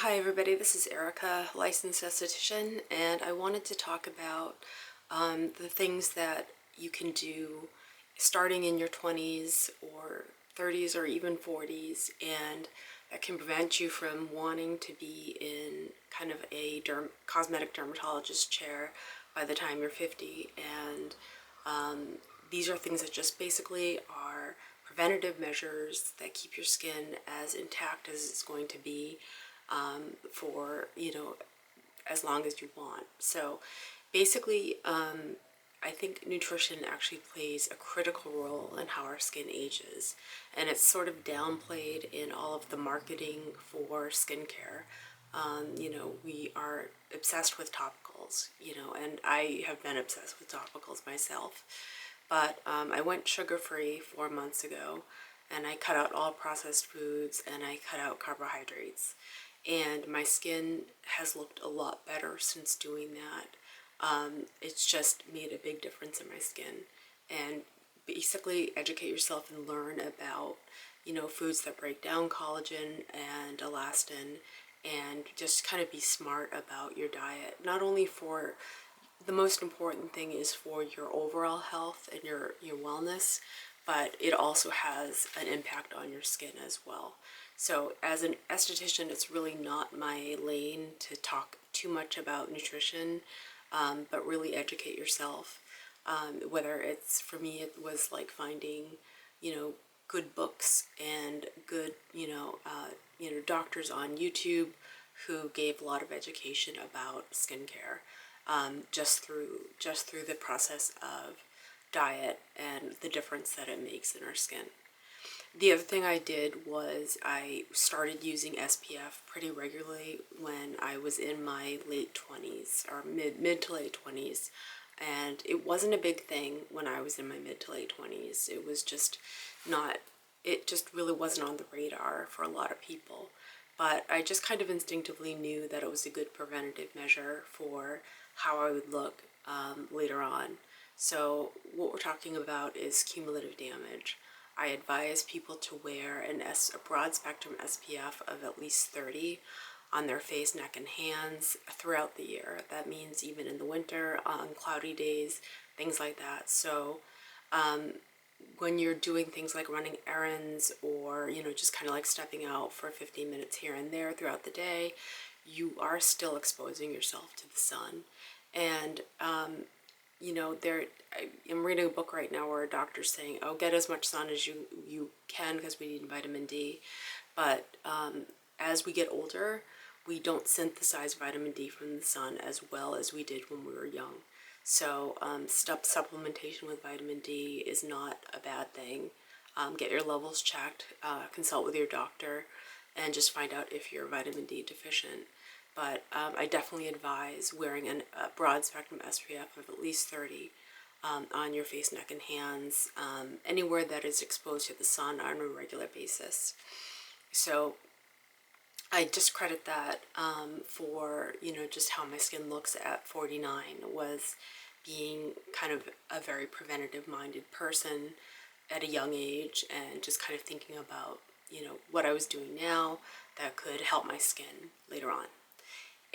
Hi everybody, this is Erica, licensed esthetician, and I wanted to talk about the things that you can do starting in your 20s or 30s or even 40s, and that can prevent you from wanting to be in kind of a cosmetic dermatologist chair by the time you're 50. And these are things that just basically are preventative measures that keep your skin as intact as it's going to be for, as long as you want. So basically, I think nutrition actually plays a critical role in how our skin ages, and it's sort of downplayed in all of the marketing for skincare. We are obsessed with topicals, and I have been obsessed with topicals myself. But I went sugar-free 4 months ago, and I cut out all processed foods, and I cut out carbohydrates. And my skin has looked a lot better since doing that. It's just made a big difference in my skin. And basically educate yourself and learn about, foods that break down collagen and elastin, and just kind of be smart about your diet. Not only for the most important thing is for your overall health and your wellness, but it also has an impact on your skin as well. So as an esthetician, it's really not my lane to talk too much about nutrition, but really educate yourself. Whether it's, for me, it was like finding, good books and good, doctors on YouTube who gave a lot of education about skincare, just through the process of diet and the difference that it makes in our skin. The other thing I did was I started using SPF pretty regularly when I was in my late 20s, or mid to late 20s. And it wasn't a big thing when I was in my mid to late 20s. It was just not, it just really wasn't on the radar for a lot of people. But I just kind of instinctively knew that it was a good preventative measure for how I would look later on. So what we're talking about is cumulative damage. I advise people to wear a broad spectrum SPF of at least 30 on their face, neck, and hands throughout the year. That means even in the winter, on cloudy days, things like that. So when you're doing things like running errands or, just kind of like stepping out for 15 minutes here and there throughout the day, you are still exposing yourself to the sun. And I'm reading a book right now where a doctor's saying, oh, get as much sun as you can because we need vitamin D. But as we get older, we don't synthesize vitamin D from the sun as well as we did when we were young. So supplementation with vitamin D is not a bad thing. Get your levels checked, consult with your doctor, and just find out if you're vitamin D deficient. But I definitely advise wearing a broad spectrum SPF of at least 30 on your face, neck, and hands, anywhere that is exposed to the sun on a regular basis. So I discredit that for, just how my skin looks at 49, was being kind of a very preventative-minded person at a young age, and just kind of thinking about, what I was doing now that could help my skin later on.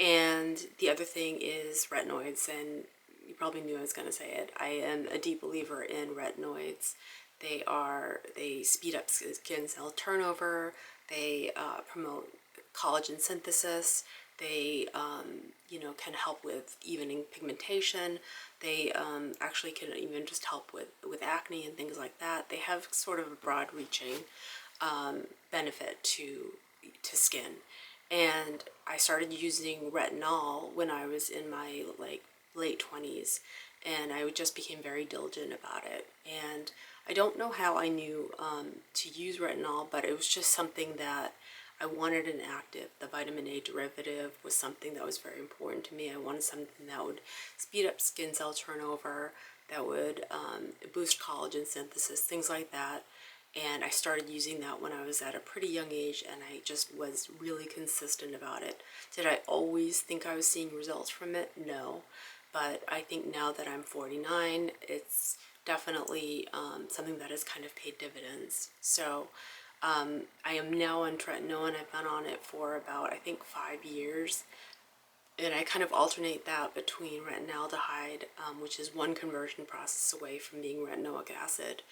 And the other thing is retinoids, and you probably knew I was going to say it. I am a deep believer in retinoids. They speed up skin cell turnover, they promote collagen synthesis, they can help with evening pigmentation, they actually can even just help with acne and things like that. They have sort of a broad reaching benefit to skin. And I started using retinol when I was in my late 20s, and I just became very diligent about it. And I don't know how I knew to use retinol, but it was just something that I wanted an active. The vitamin A derivative was something that was very important to me. I wanted something that would speed up skin cell turnover, that would boost collagen synthesis, things like that. And I started using that when I was at a pretty young age, and I just was really consistent about it. Did I always think I was seeing results from it? No. But I think now that I'm 49, it's definitely something that has kind of paid dividends. So I am now on tretinoin. I've been on it for about, I think, 5 years. And I kind of alternate that between retinaldehyde, which is one conversion process away from being retinoic acid,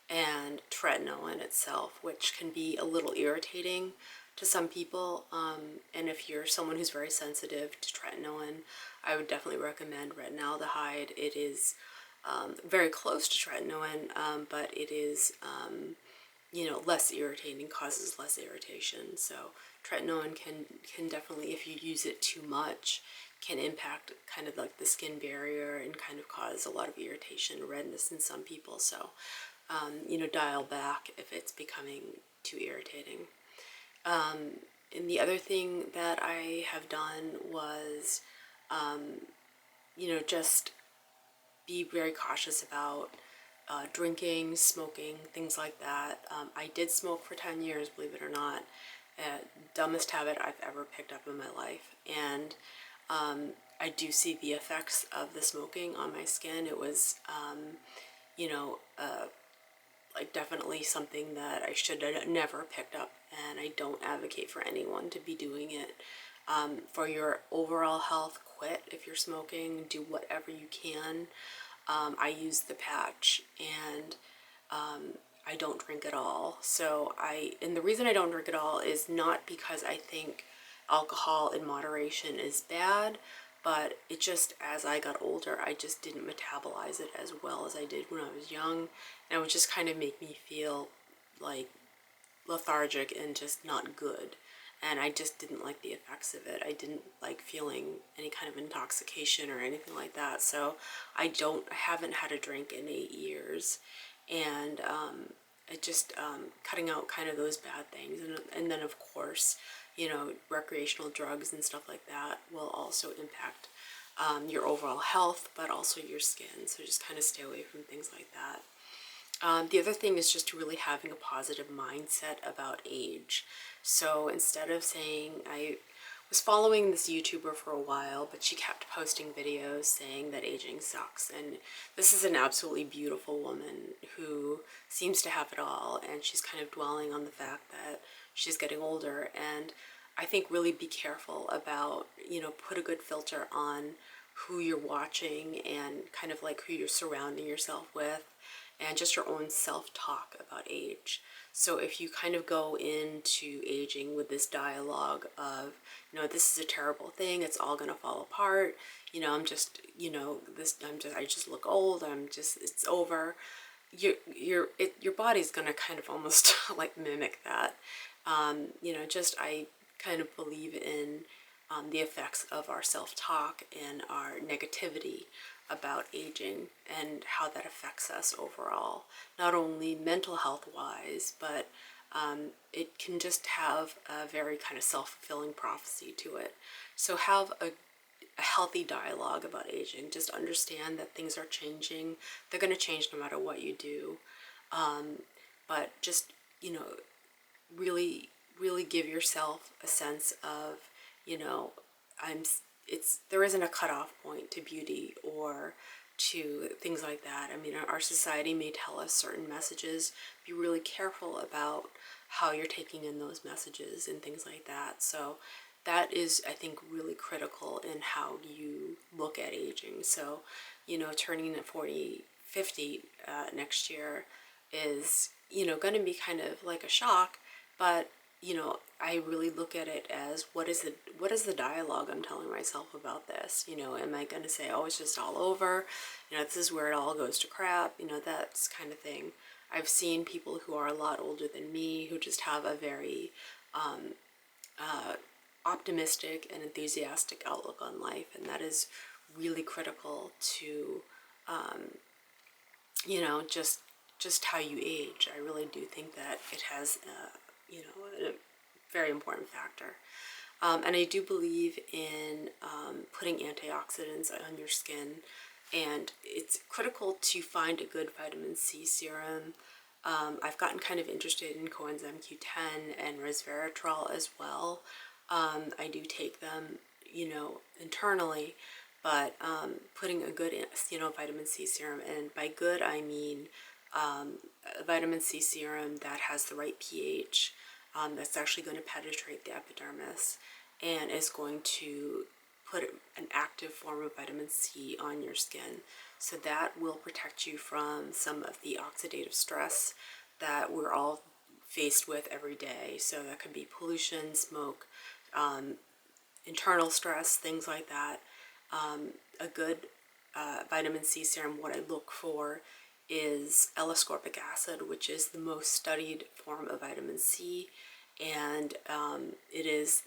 and tretinoin itself, which can be a little irritating to some people. And if you're someone who's very sensitive to tretinoin, I would definitely recommend retinaldehyde. It is very close to tretinoin, but it is less irritating, causes less irritation. So tretinoin can definitely, if you use it too much, can impact kind of like the skin barrier and kind of cause a lot of irritation, redness in some people. So, dial back if it's becoming too irritating. And the other thing that I have done was, just be very cautious about drinking, smoking, things like that. I did smoke for 10 years, believe it or not. Dumbest habit I've ever picked up in my life. And I do see the effects of the smoking on my skin. It was, like definitely something that I should have never picked up, and I don't advocate for anyone to be doing it. For your overall health, quit if you're smoking, do whatever you can. I use the patch, and I don't drink at all. And the reason I don't drink at all is not because I think alcohol in moderation is bad, but it just, as I got older, I just didn't metabolize it as well as I did when I was young, and it would just kind of make me feel like lethargic and just not good. And I just didn't like the effects of it. I didn't like feeling any kind of intoxication or anything like that. So I haven't had a drink in 8 years, and it just cutting out kind of those bad things, and then of course, recreational drugs and stuff like that will also impact your overall health, but also your skin. So just kind of stay away from things like that. The other thing is just really having a positive mindset about age. So instead of saying, I was following this YouTuber for a while, but she kept posting videos saying that aging sucks. And this is an absolutely beautiful woman who seems to have it all, and she's kind of dwelling on the fact that she's getting older. And I think really be careful about, put a good filter on who you're watching and kind of like who you're surrounding yourself with, and just your own self-talk about age. So if you kind of go into aging with this dialogue of, this is a terrible thing, it's all gonna fall apart, I'm just, I just look old, it's over, your body's gonna kind of almost like mimic that. I kind of believe in the effects of our self-talk and our negativity about aging and how that affects us overall, not only mental health wise, but it can just have a very kind of self-fulfilling prophecy to it. So have a healthy dialogue about aging. Just understand that things are changing. They're going to change no matter what you do. But just, really, really give yourself a sense of, there isn't a cutoff point to beauty or to things like that. I mean, our society may tell us certain messages. Be really careful about how you're taking in those messages and things like that. So that is, I think, really critical in how you look at aging. So, turning at 40, 50 next year is, going to be kind of like a shock, but I really look at it as what is the dialogue I'm telling myself about this? Am I going to say, oh, it's just all over? This is where it all goes to crap. That's kind of thing. I've seen people who are a lot older than me who just have a very optimistic and enthusiastic outlook on life, and that is really critical to, just how you age. I really do think that it has a very important factor. And I do believe in putting antioxidants on your skin, and it's critical to find a good vitamin C serum. I've gotten kind of interested in coenzyme Q10 and resveratrol as well. I do take them, internally, but putting a good, vitamin C serum, and by good I mean a vitamin C serum that has the right pH, that's actually going to penetrate the epidermis and is going to put an active form of vitamin C on your skin. So that will protect you from some of the oxidative stress that we're all faced with every day. So that could be pollution, smoke, internal stress, things like that. A good vitamin C serum, what I look for is L-ascorbic acid, which is the most studied form of vitamin C, and it is,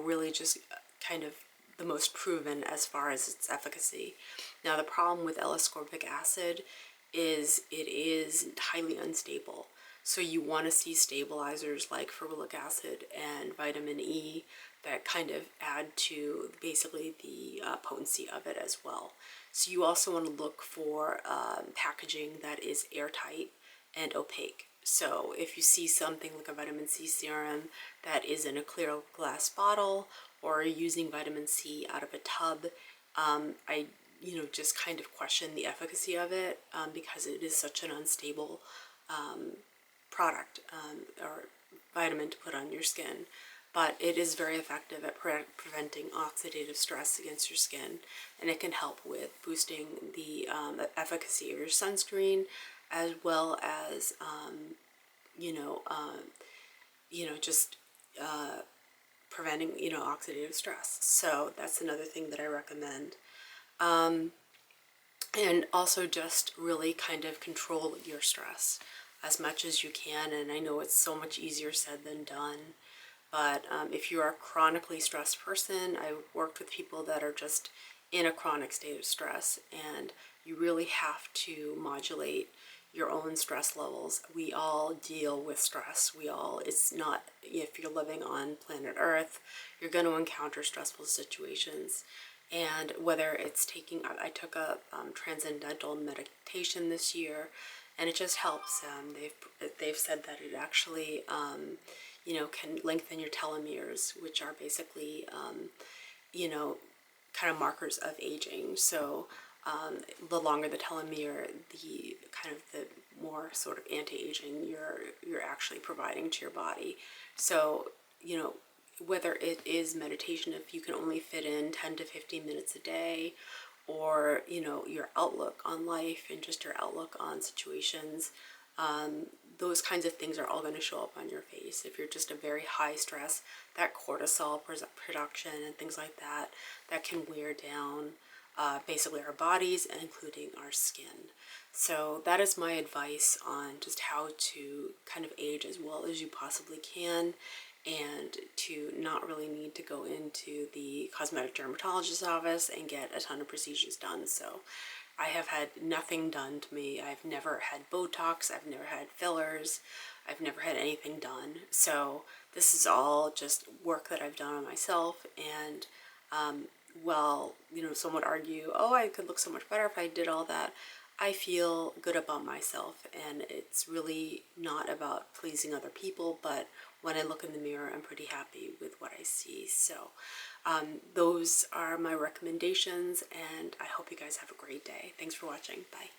really just kind of the most proven as far as its efficacy. Now, the problem with L-ascorbic acid is it is highly unstable. So you want to see stabilizers like ferulic acid and vitamin E that kind of add to basically the potency of it as well. So you also want to look for packaging that is airtight and opaque. So if you see something like a vitamin C serum that is in a clear glass bottle, or using vitamin C out of a tub, I just kind of question the efficacy of it because it is such an unstable product or vitamin to put on your skin. But it is very effective at preventing oxidative stress against your skin, and it can help with boosting the efficacy of your sunscreen, as well as just preventing oxidative stress. So that's another thing that I recommend. And also just really kind of control your stress as much as you can. And I know it's so much easier said than done. But if you're a chronically stressed person, I've worked with people that are just in a chronic state of stress, and you really have to modulate your own stress levels. We all deal with stress. It's not, if you're living on planet Earth, you're going to encounter stressful situations. And whether it's I took a transcendental meditation this year, and it just helps. They've said that it actually, can lengthen your telomeres, which are basically, kind of markers of aging. So the longer the telomere, the kind of the more sort of anti-aging you're actually providing to your body. So, whether it is meditation, if you can only fit in 10 to 15 minutes a day, or, your outlook on life and just your outlook on situations, those kinds of things are all going to show up on your face. If you're just a very high stress, that cortisol production and things like that, that can wear down basically our bodies, including our skin. So that is my advice on just how to kind of age as well as you possibly can, and to not really need to go into the cosmetic dermatologist's office and get a ton of procedures done. So I have had nothing done to me. I've never had Botox, I've never had fillers, I've never had anything done. So this is all just work that I've done on myself, and some would argue, oh, I could look so much better if I did all that. I feel good about myself, and it's really not about pleasing other people, but when I look in the mirror, I'm pretty happy with what I see. So those are my recommendations, and I hope you guys have a great day. Thanks for watching. Bye.